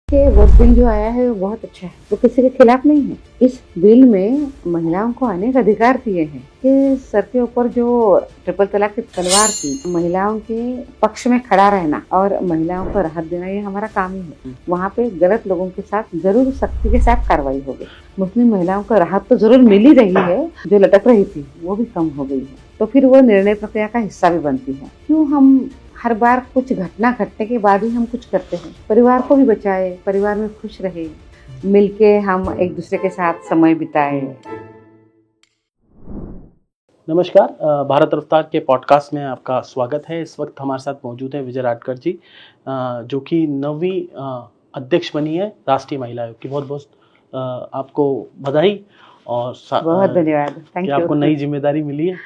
कि वो बिल जो आया है वो बहुत अच्छा है, वो किसी के खिलाफ नहीं है। इस बिल में महिलाओं को अनेक अधिकार दिए हैं कि सर के ऊपर जो ट्रिपल तलाक की तलवार थी, महिलाओं के पक्ष में खड़ा रहना और महिलाओं को राहत देना, ये हमारा काम ही है। वहाँ पे गलत लोगों के साथ जरूर सख्ती के साथ कार्रवाई होगी। मुस्लिम महिलाओं को राहत तो जरूर मिल ही रही है, जो लटक रही थी वो भी कम हो गई है, तो फिर वो निर्णय प्रक्रिया का हिस्सा भी बनती है। क्यों हम हर बार कुछ घटना घटने के बाद ही हम कुछ करते हैं? परिवार को भी बचाए, परिवार में खुश रहे, मिलके हम एक दूसरे के साथ समय बिताए। नमस्कार, भारत रफ्तार के पॉडकास्ट में आपका स्वागत है। इस वक्त हमारे साथ मौजूद है विजय राटकर जी, जो कि 9वीं अध्यक्ष बनी है राष्ट्रीय महिला आयोग की। बहुत बहुत आपको बधाई और बहुत धन्यवाद, थैंक यू। आपको नई जिम्मेदारी मिली है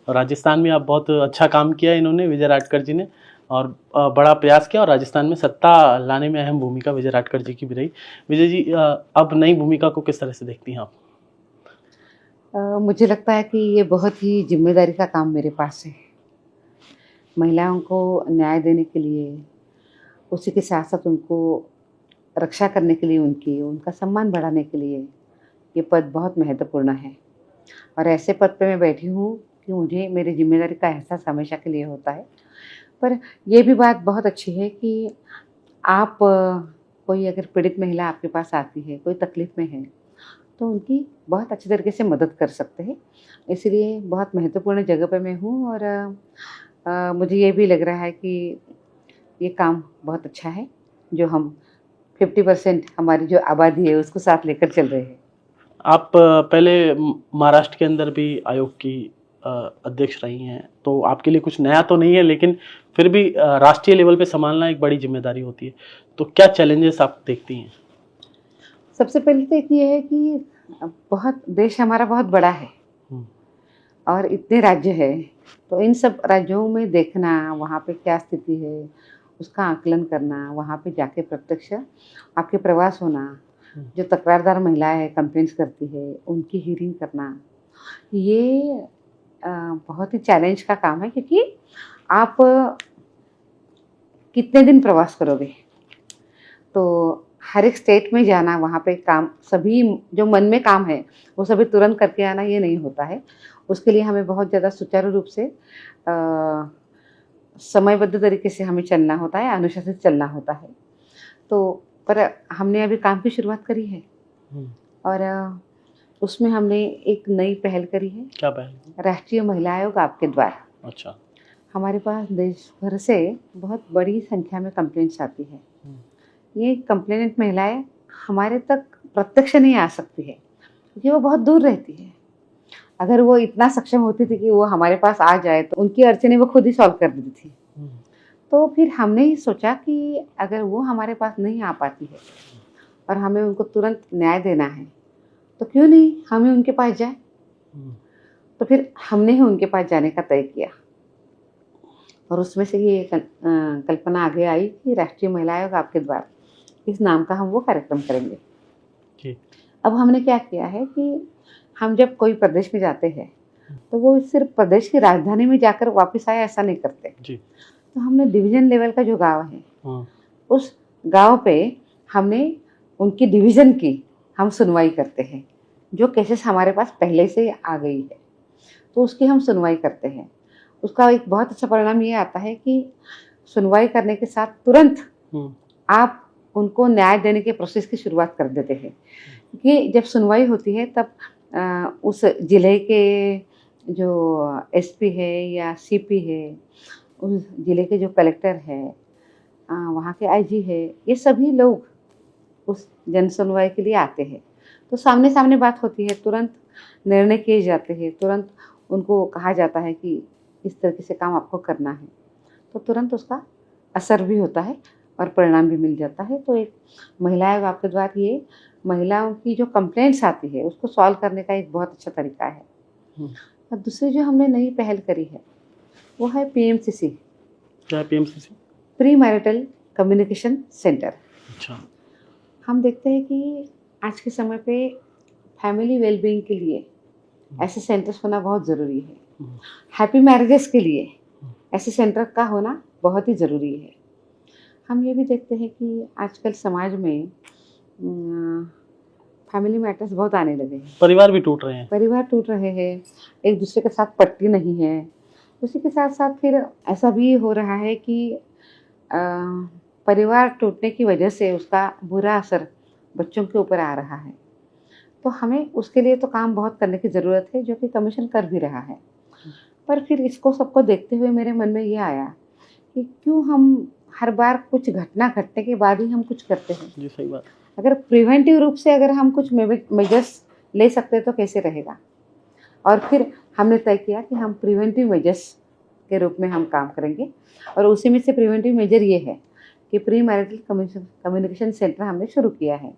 और राजस्थान में आप बहुत अच्छा काम किया इन्होंने, विजय राटकर जी ने, और बड़ा प्रयास किया और राजस्थान में सत्ता लाने में अहम भूमिका विजय राटकर जी की भी रही। विजय जी, अब नई भूमिका को किस तरह से देखती हैं आप? मुझे लगता है कि ये बहुत ही जिम्मेदारी का काम मेरे पास है। महिलाओं को न्याय देने के लिए, उसी के साथ साथ उनको रक्षा करने के लिए, उनका सम्मान बढ़ाने के लिए ये पद बहुत महत्वपूर्ण है। और ऐसे पद पे मैं बैठी हूँ कि मुझे मेरी जिम्मेदारी का एहसास हमेशा के लिए होता है। पर ये भी बात बहुत अच्छी है कि आप कोई अगर पीड़ित महिला आपके पास आती है, कोई तकलीफ़ में है, तो उनकी बहुत अच्छी तरीके से मदद कर सकते हैं। इसलिए बहुत महत्वपूर्ण जगह पे मैं हूँ और मुझे ये भी लग रहा है कि ये काम बहुत अच्छा है, जो हम 50% हमारी जो आबादी है उसको साथ लेकर चल रहे हैं। आप पहले महाराष्ट्र के अंदर भी आयोग की अध्यक्ष रही हैं, तो आपके लिए कुछ नया तो नहीं है, लेकिन फिर भी राष्ट्रीय लेवल पे संभालना एक बड़ी जिम्मेदारी होती है। तो क्या चैलेंजेस आप देखती हैं? सबसे पहले तो एक ये है कि बहुत देश हमारा बहुत बड़ा है और इतने राज्य हैं, तो इन सब राज्यों में देखना, वहाँ पे क्या स्थिति है, उसका आकलन करना, वहाँ पे जाके प्रत्यक्ष आपके प्रवास होना, जो तकरारदार महिलाएं कंप्लेंट्स करती है उनकी हियरिंग करना, ये बहुत ही चैलेंज का काम है। क्योंकि आप कितने दिन प्रवास करोगे, तो हर एक स्टेट में जाना, वहाँ पे काम, सभी जो मन में काम है वो सभी तुरंत करके आना, ये नहीं होता है। उसके लिए हमें बहुत ज़्यादा सुचारू रूप से समयबद्ध तरीके से हमें चलना होता है, अनुशासित चलना होता है। तो पर हमने अभी काम की शुरुआत करी है और उसमें हमने एक नई पहल करी है। क्या पहल? राष्ट्रीय महिला आयोग आपके द्वार। अच्छा। हमारे पास देश भर से बहुत बड़ी संख्या में कंप्लेंट्स आती है। ये कंप्लेनेंट महिलाएं हमारे तक प्रत्यक्ष नहीं आ सकती है, क्योंकि वो बहुत दूर रहती है। अगर वो इतना सक्षम होती थी कि वो हमारे पास आ जाए, तो उनकी अड़चनें वो खुद ही सॉल्व कर देती थी। तो फिर हमने ही सोचा कि अगर वो हमारे पास नहीं आ पाती है और हमें उनको तुरंत न्याय देना है, तो क्यों नहीं हमें उनके पास जाए। तो फिर हमने ही उनके पास जाने का तय किया और उसमें से ये कल्पना आगे आई कि राष्ट्रीय महिला आयोग आपके द्वार, इस नाम का हम वो कार्यक्रम करेंगे जी। अब हमने क्या किया है कि हम जब कोई प्रदेश में जाते हैं, तो वो सिर्फ प्रदेश की राजधानी में जाकर वापस आए ऐसा नहीं करते जी। तो हमने डिवीजन लेवल का जो गांव है, उस गांव पे हमने उनकी डिवीजन की हम सुनवाई करते हैं। जो केसेस हमारे पास पहले से आ गई है, तो उसकी हम सुनवाई करते हैं। उसका एक बहुत अच्छा परिणाम ये आता है कि सुनवाई करने के साथ तुरंत आप उनको न्याय देने के प्रोसेस की शुरुआत कर देते हैं। क्योंकि जब सुनवाई होती है, तब उस जिले के जो एसपी है या सीपी है, उस जिले के जो कलेक्टर है, वहाँ के आईजी है, ये सभी लोग उस जन सुनवाई के लिए आते हैं। तो सामने सामने बात होती है, तुरंत निर्णय किए जाते हैं, तुरंत उनको कहा जाता है कि इस तरीके से काम आपको करना है, तो तुरंत उसका असर भी होता है और परिणाम भी मिल जाता है। तो एक महिला आयोग आपके द्वार, ये महिलाओं की जो कंप्लेंट्स आती है उसको सॉल्व करने का एक बहुत अच्छा तरीका है। और दूसरी जो हमने नई पहल करी है वो है पीएमसीसी। क्या PMCC? Premarital communication centre. अच्छा। हम देखते हैं कि आज के समय पे फैमिली वेलबींग के लिए ऐसे सेंटर्स होना बहुत ज़रूरी है। हैप्पी मैरिजेस के लिए ऐसे सेंटर का होना बहुत ही ज़रूरी है। हम ये भी देखते हैं कि आजकल समाज में फैमिली मैटर्स बहुत आने लगे हैं। परिवार भी टूट रहे हैं। परिवार टूट रहे हैं, एक दूसरे के साथ पटती नहीं है। उसी के साथ साथ फिर ऐसा भी हो रहा है कि परिवार टूटने की वजह से उसका बुरा असर बच्चों के ऊपर आ रहा है। तो हमें उसके लिए तो काम बहुत करने की ज़रूरत है, जो कि कमीशन कर भी रहा है। पर फिर इसको सबको देखते हुए मेरे मन में ये आया कि क्यों हम हर बार कुछ घटना घटने के बाद ही हम कुछ करते हैं। जी सही बात। अगर प्रिवेंटिव रूप से अगर हम कुछ मेजर्स ले सकते तो कैसे रहेगा। और फिर हमने तय किया कि हम प्रिवेंटिव मेजर्स के रूप में हम काम करेंगे, और उसी में से प्रिवेंटिव मेजर ये है कि प्री मैरिटल कम्युनिकेशन सेंटर हमने शुरू किया है,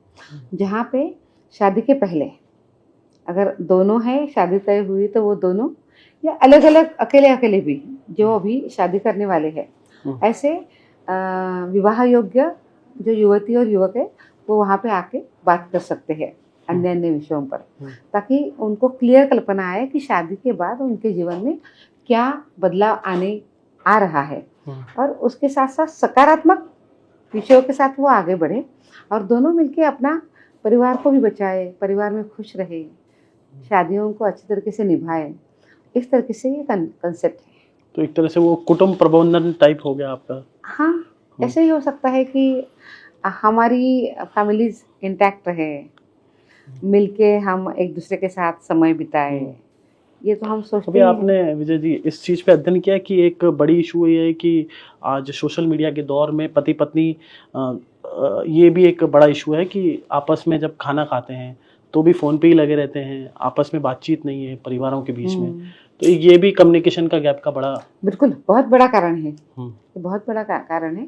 जहाँ पे शादी के पहले अगर दोनों है, शादी तय हुई तो वो दोनों, या अलग अलग अकेले अकेले भी जो अभी शादी करने वाले हैं, ऐसे विवाह योग्य जो युवती और युवक है वो वहाँ पे आके बात कर सकते हैं अन्य अन्य विषयों पर, ताकि उनको क्लियर कल्पना आए कि शादी के बाद उनके जीवन में क्या बदलाव आ रहा है, और उसके साथ साथ सकारात्मक विषयों के साथ वो आगे बढ़े और दोनों मिलके अपना परिवार को भी बचाए, परिवार में खुश रहे, शादियों को अच्छी तरीके से निभाए। इस तरीके से ये कंसेप्ट है। तो एक तरह से वो कुटुंब प्रबंधन टाइप हो गया आपका। हाँ, ऐसे ही हो सकता है कि हमारी फैमिलीज इंटैक्ट रहे, मिलके हम एक दूसरे के साथ समय बिताए। ये तो हम सोचते अभी हैं। आपने विजय जी इस चीज़ पे अध्ययन किया कि एक बड़ी इशू ये है कि आज सोशल मीडिया के दौर में पति पत्नी ये भी एक बड़ा इशू है कि आपस में जब खाना खाते हैं तो भी फ़ोन पे ही लगे रहते हैं, आपस में बातचीत नहीं है परिवारों के बीच में। तो ये भी कम्युनिकेशन का गैप का बड़ा, बिल्कुल बहुत बड़ा कारण है, बहुत बड़ा कारण है।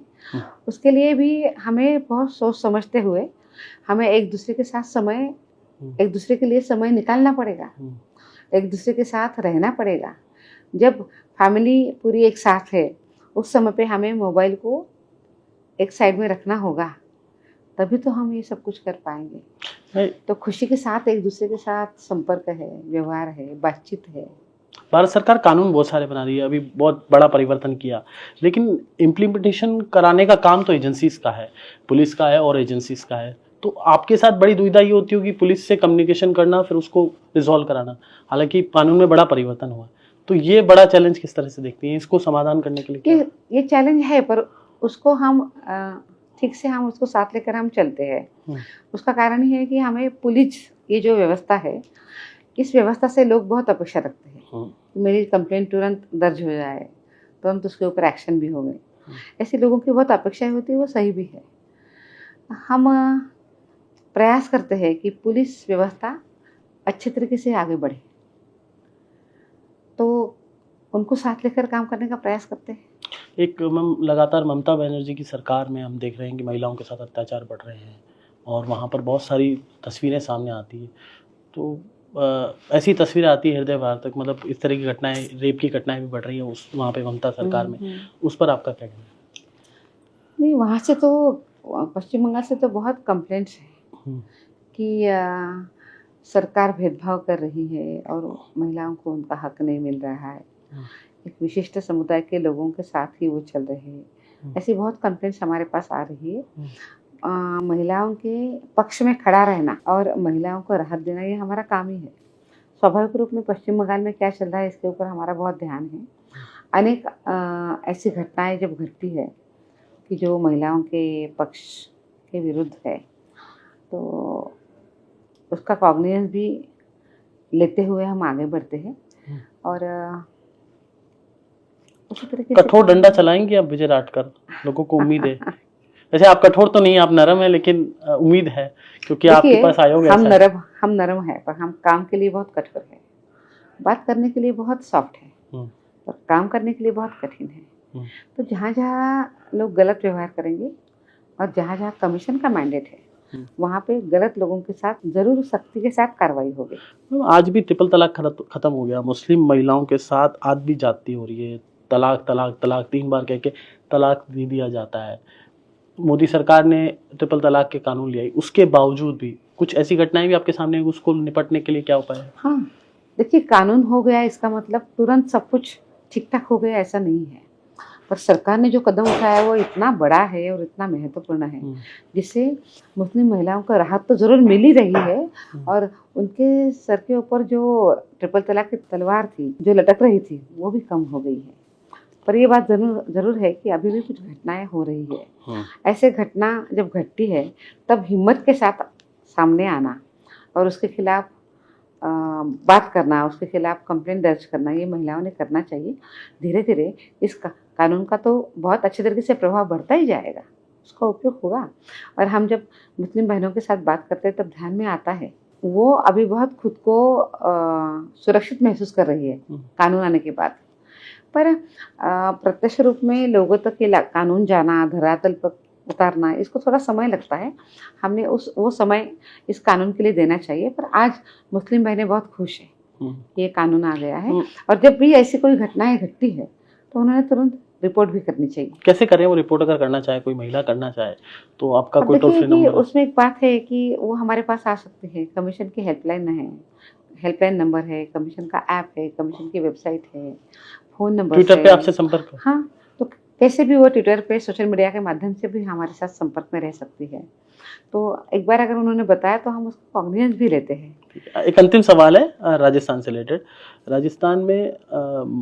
उसके लिए भी हमें बहुत सोच समझते हुए हमें एक दूसरे के साथ समय, एक दूसरे के लिए समय निकालना पड़ेगा, एक दूसरे के साथ रहना पड़ेगा। जब फैमिली पूरी एक साथ है उस समय पे हमें मोबाइल को एक साइड में रखना होगा, तभी तो हम ये सब कुछ कर पाएंगे। तो खुशी के साथ एक दूसरे के साथ संपर्क है, व्यवहार है, बातचीत है। भारत सरकार कानून बहुत सारे बना रही है, अभी बहुत बड़ा परिवर्तन किया, लेकिन इम्प्लीमेंटेशन कराने का काम तो एजेंसीज का है, पुलिस का है और एजेंसीज का है। तो आपके साथ बड़ी दुविधा ये होती होगी पुलिस से कम्युनिकेशन करना फिर उसको रिजॉल्व कराना, हालांकि कानून में बड़ा परिवर्तन हुआ। तो ये बड़ा चैलेंज किस तरह से देखती हैं, इसको समाधान करने के लिए? ये चैलेंज है, पर उसको हम ठीक से हम उसको साथ लेकर हम चलते हैं। उसका कारण ये है कि हमें पुलिस, ये जो व्यवस्था है, इस व्यवस्था से लोग बहुत अपेक्षा रखते हैं कि मेरी कंप्लेंट तुरंत दर्ज हो जाए, तुरंत उसके ऊपर एक्शन भी हो गए। ऐसे लोगों की बहुत अपेक्षाएं होती है, वो सही भी है। हम प्रयास करते हैं कि पुलिस व्यवस्था अच्छे तरीके से आगे बढ़े, तो उनको साथ लेकर काम करने का प्रयास करते हैं। एक लगातार ममता बनर्जी की सरकार में हम देख रहे हैं कि महिलाओं के साथ अत्याचार बढ़ रहे हैं और वहाँ पर बहुत सारी तस्वीरें सामने आती है। तो ऐसी तस्वीरें आती है हृदय भार तक, मतलब इस तरह की घटनाएं, रेप की घटनाएं भी बढ़ रही हैं उस वहाँ पे ममता सरकार में। उस पर आपका क्या कहना है? नहीं, वहाँ से तो पश्चिम बंगाल से तो बहुत कंप्लेंट्स हैं कि सरकार भेदभाव कर रही है और महिलाओं को उनका हक नहीं मिल रहा है, एक विशिष्ट समुदाय के लोगों के साथ ही वो चल रहे हैं। ऐसी बहुत कंप्लेंट्स हमारे पास आ रही है। महिलाओं के पक्ष में खड़ा रहना और महिलाओं को राहत देना, ये हमारा काम ही है। स्वाभाविक रूप में पश्चिम बंगाल में क्या चल रहा है इसके ऊपर हमारा बहुत ध्यान है। अनेक ऐसी घटनाएं जब घटती है कि जो महिलाओं के पक्ष के विरुद्ध है, तो उसका कॉग्निजेंस भी लेते हुए हम आगे बढ़ते हैं। और उसी तरीके से कठोर डंडा चलाएंगे आप विजय राटकर, लोगों को उम्मीद है। वैसे आप कठोर तो नहीं, आप नरम है, लेकिन उम्मीद है क्योंकि आपके पास आयोग हम नरम है, पर हम काम के लिए बहुत कठोर है। बात करने के लिए बहुत सॉफ्ट है, पर काम करने के लिए बहुत कठिन है। तो जहाँ जहाँ लोग गलत व्यवहार करेंगे और जहाँ जहाँ कमीशन का मैंडेट है, वहाँ पे गलत लोगों के साथ जरूर सख्ती के साथ कार्रवाई होगी। आज भी ट्रिपल तलाक खत्म हो गया, मुस्लिम महिलाओं के साथ आज भी जाती हो रही है, तलाक तलाक तलाक 3 बार कह के तलाक दे दिया जाता है। मोदी सरकार ने ट्रिपल तलाक के कानून लिया, उसके बावजूद भी कुछ ऐसी घटनाएं भी आपके सामने, उसको निपटने के लिए क्या उपाय है? हाँ, देखिए, कानून हो गया इसका मतलब तुरंत सब कुछ ठीक ठाक हो गया ऐसा नहीं है। पर सरकार ने जो कदम उठाया है वो इतना बड़ा है और इतना महत्वपूर्ण है, जिससे मुस्लिम महिलाओं को राहत तो ज़रूर मिल ही रही है, और उनके सर के ऊपर जो ट्रिपल तलाक की तलवार थी जो लटक रही थी वो भी कम हो गई है। पर ये बात ज़रूर है कि अभी भी कुछ घटनाएं हो रही है। ऐसे घटना जब घटती है तब हिम्मत के साथ सामने आना और उसके खिलाफ बात करना, उसके खिलाफ कंप्लेंट दर्ज करना, ये महिलाओं ने करना चाहिए। धीरे धीरे इस कानून का तो बहुत अच्छे तरीके से प्रभाव बढ़ता ही जाएगा, उसका उपयोग होगा। और हम जब मुस्लिम बहनों के साथ बात करते हैं तब ध्यान में आता है वो अभी बहुत खुद को सुरक्षित महसूस कर रही है कानून आने के बाद। पर प्रत्यक्ष रूप में लोगों तक ये कानून जाना, धरातल पर उतारना, इसको थोड़ा समय लगता है। हमने वो समय इस कानून के लिए देना चाहिए। पर आज मुस्लिम बहनें बहुत खुश हैं, ये कानून आ गया है। और जब भी ऐसी कोई घटनाएं घटती है तो उन्होंने तुरंत रिपोर्ट भी करनी चाहिए। कैसे करें वो रिपोर्ट? अगर करना चाहे, कोई महिला करना चाहे तो आपका कोई टोल फ्री नंबर? उसमें एक बात है कि वो हमारे पास आ सकते हैं। कमीशन की हेल्पलाइन नंबर है, कमीशन का ऐप है, कमीशन की वेबसाइट है, फ़ोन नंबर, ट्विटर पे आपसे संपर्क है। हाँ, तो कैसे भी वो ट्विटर पे, सोशल मीडिया के माध्यम से भी हमारे साथ संपर्क में रह सकती है। तो एक बार अगर उन्होंने बताया तो हम उसको कॉग्निजेंस भी लेते हैं। एक अंतिम सवाल है राजस्थान से रिलेटेड। राजस्थान में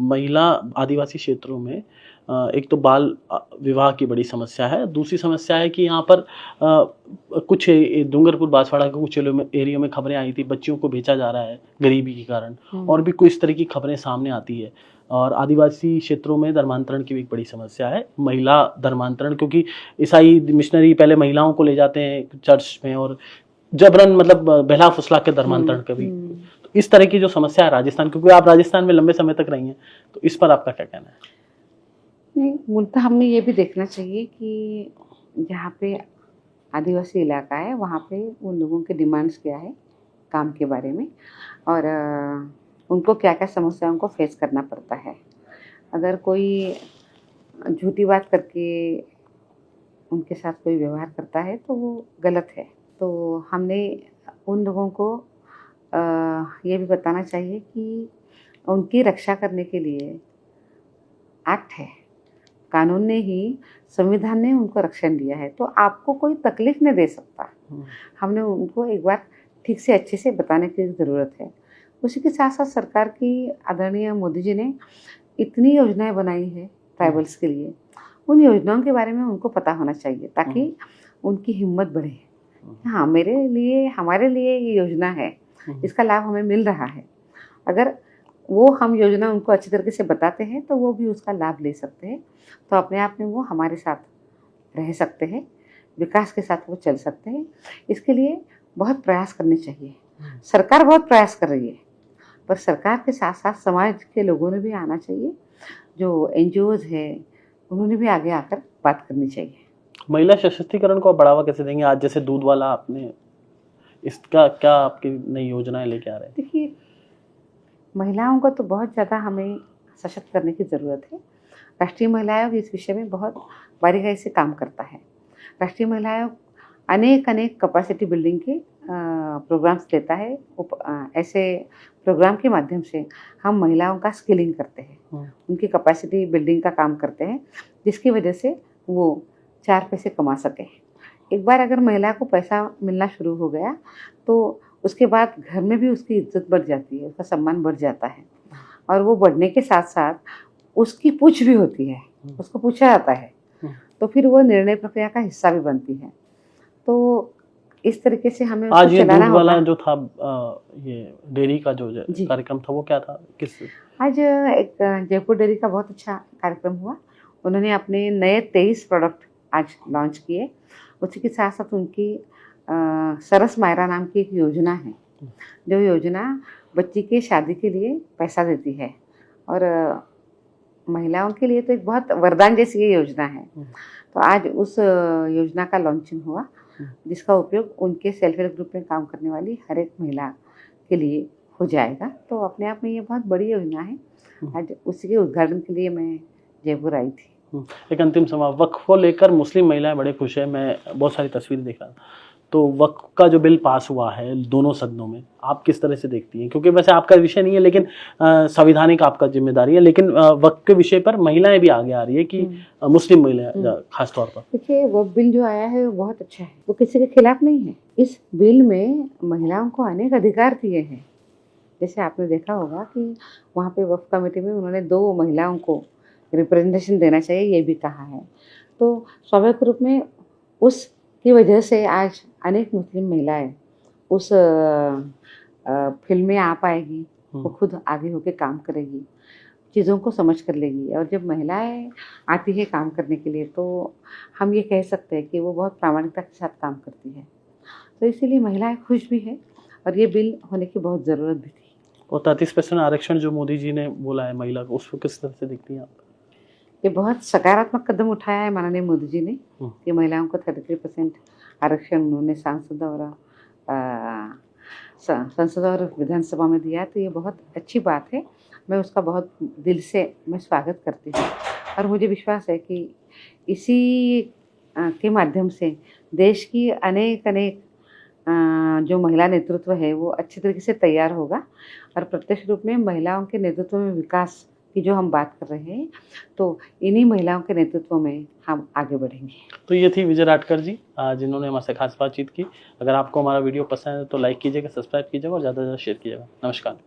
महिला आदिवासी क्षेत्रों में एक तो बाल विवाह की बड़ी समस्या है, दूसरी समस्या है कि यहाँ पर कुछ डूंगरपुर बांसवाड़ा के कुछ एरियो में खबरें आई थी, बच्चियों को बेचा जा रहा है गरीबी के कारण, और भी कुछ इस तरह की खबरें सामने आती है। और आदिवासी क्षेत्रों में धर्मांतरण की भी एक बड़ी समस्या है, महिला धर्मांतरण, क्योंकि ईसाई मिशनरी पहले महिलाओं को ले जाते हैं चर्च में और जबरन मतलब बहला फुसला के धर्मांतरण का भी। तो इस तरह की जो समस्या है राजस्थान, क्योंकि आप राजस्थान में लंबे समय तक रही हैं, तो इस पर आपका क्या कहना है? नहीं, मूलतः हमने ये भी देखना चाहिए कि जहाँ पे आदिवासी इलाका है वहाँ पे उन लोगों के डिमांड्स क्या है काम के बारे में, और उनको क्या क्या समस्याओं को फेस करना पड़ता है। अगर कोई झूठी बात करके उनके साथ कोई व्यवहार करता है तो वो गलत है। तो हमने उन लोगों को ये भी बताना चाहिए कि उनकी रक्षा करने के लिए एक्ट है, कानून ने ही, संविधान ने उनको रक्षण दिया है, तो आपको कोई तकलीफ नहीं दे सकता। हमने उनको एक बार ठीक से अच्छे से बताने की ज़रूरत है। उसी के साथ साथ सरकार की आदरणीय मोदी जी ने इतनी योजनाएं बनाई है ट्राइबल्स के लिए, उन योजनाओं के बारे में उनको पता होना चाहिए ताकि उनकी हिम्मत बढ़े। हाँ, मेरे लिए, हमारे लिए ये योजना है, इसका लाभ हमें मिल रहा है। अगर वो हम योजना उनको अच्छी तरीके से बताते हैं तो वो भी उसका लाभ ले सकते हैं। तो अपने आप में वो हमारे साथ रह सकते हैं, विकास के साथ वो चल सकते हैं। इसके लिए बहुत प्रयास करने चाहिए। सरकार बहुत प्रयास कर रही है, पर सरकार के साथ साथ समाज के लोगों ने भी आना चाहिए। जो NGOs है उन्होंने भी आगे आकर बात करनी चाहिए। महिला सशक्तिकरण को बढ़ावा कैसे देंगे? आज जैसे दूध वाला आपने, इसका क्या आपकी नई योजनाएं लेके आ रहे हैं? देखिए, महिलाओं को तो बहुत ज़्यादा हमें सशक्त करने की ज़रूरत है। राष्ट्रीय महिला आयोग इस विषय में बहुत बारीकी से काम करता है। राष्ट्रीय महिला आयोग अनेक कैपेसिटी बिल्डिंग के प्रोग्राम्स देता है। ऐसे प्रोग्राम के माध्यम से हम महिलाओं का स्किलिंग करते हैं, उनकी कैपेसिटी बिल्डिंग का काम करते हैं, जिसकी वजह से वो 4 पैसे कमा सकें। एक बार अगर महिला को पैसा मिलना शुरू हो गया तो उसके बाद घर में भी उसकी इज्जत बढ़ जाती है, उसका सम्मान बढ़ जाता है, और वो बढ़ने के साथ साथ उसकी पूछ भी होती है, उसको पूछा जाता है, तो फिर वो निर्णय प्रक्रिया का हिस्सा भी बनती है। तो इस तरीके से हमें उसको आज ये चलाना दूध वाला होगा। जो था, ये डेयरी का जो कार्यक्रम था, वो क्या था? आज एक जयपुर डेयरी का बहुत अच्छा कार्यक्रम हुआ। उन्होंने अपने नए 23 प्रोडक्ट आज लॉन्च किए। उसी के साथ साथ उनकी सरस मायरा नाम की एक योजना है, जो योजना बच्ची के शादी के लिए पैसा देती है, और महिलाओं के लिए तो एक बहुत वरदान जैसी ये योजना है। तो आज उस योजना का लॉन्चिंग हुआ, जिसका उपयोग उनके सेल्फ हेल्प ग्रुप में काम करने वाली हर एक महिला के लिए हो जाएगा। तो अपने आप में ये बहुत बड़ी योजना है। आज उसी के उद्घाटन के लिए मैं जयपुर आई थी। एक अंतिम सवाल, वक्फ को लेकर मुस्लिम महिलाएं बड़े खुश है, मैं बहुत सारी तस्वीरें देख रहा था, तो वक्फ का जो बिल पास हुआ है दोनों सदनों में, आप किस तरह से देखती हैं? क्योंकि वैसे आपका विषय नहीं है, लेकिन संवैधानिक आपका जिम्मेदारी है, लेकिन वक्फ के विषय पर महिलाएं भी आगे आ रही है कि मुस्लिम महिलाएं खासतौर पर। देखिए, वो बिल जो आया है वो बहुत अच्छा है, वो किसी के खिलाफ नहीं है। इस बिल में महिलाओं को अनेक अधिकार दिए हैं। जैसे आपने देखा होगा कि वहाँ पे वक्फ कमेटी में उन्होंने 2 महिलाओं को रिप्रेजेंटेशन देना चाहिए, ये भी कहा है। तो स्वाभाविक रूप में उसकी वजह से आज अनेक मुस्लिम महिलाएं उस फील्ड में आ पाएगी, वो खुद आगे होकर काम करेगी, चीज़ों को समझ कर लेगी। और जब महिलाएं आती है काम करने के लिए तो हम ये कह सकते हैं कि वो बहुत प्रामाणिकता के साथ काम करती है। तो इसीलिए महिलाएं खुश भी है और ये बिल होने की बहुत ज़रूरत भी थी। और 33% आरक्षण जो मोदी जी ने बोला है महिला को, उसको किस तरह से देखती हैं आप? ये बहुत सकारात्मक कदम उठाया है माननीय मोदी जी ने कि महिलाओं को 33% आरक्षण उन्होंने संसद और विधानसभा में दिया। तो ये बहुत अच्छी बात है, मैं उसका बहुत दिल से मैं स्वागत करती हूँ। और मुझे विश्वास है कि इसी के माध्यम से देश की अनेक जो महिला नेतृत्व है वो अच्छी तरीके से तैयार होगा और प्रत्यक्ष रूप में महिलाओं के नेतृत्व में विकास की जो हम बात कर रहे हैं, तो इन्हीं महिलाओं के नेतृत्व में हम आगे बढ़ेंगे। तो ये थी विजय राटकर जी, जिन्होंने हमारे से खास बातचीत की। अगर आपको हमारा वीडियो पसंद है तो लाइक कीजिएगा, सब्सक्राइब कीजिएगा और ज़्यादा से ज़्यादा शेयर कीजिएगा। नमस्कार।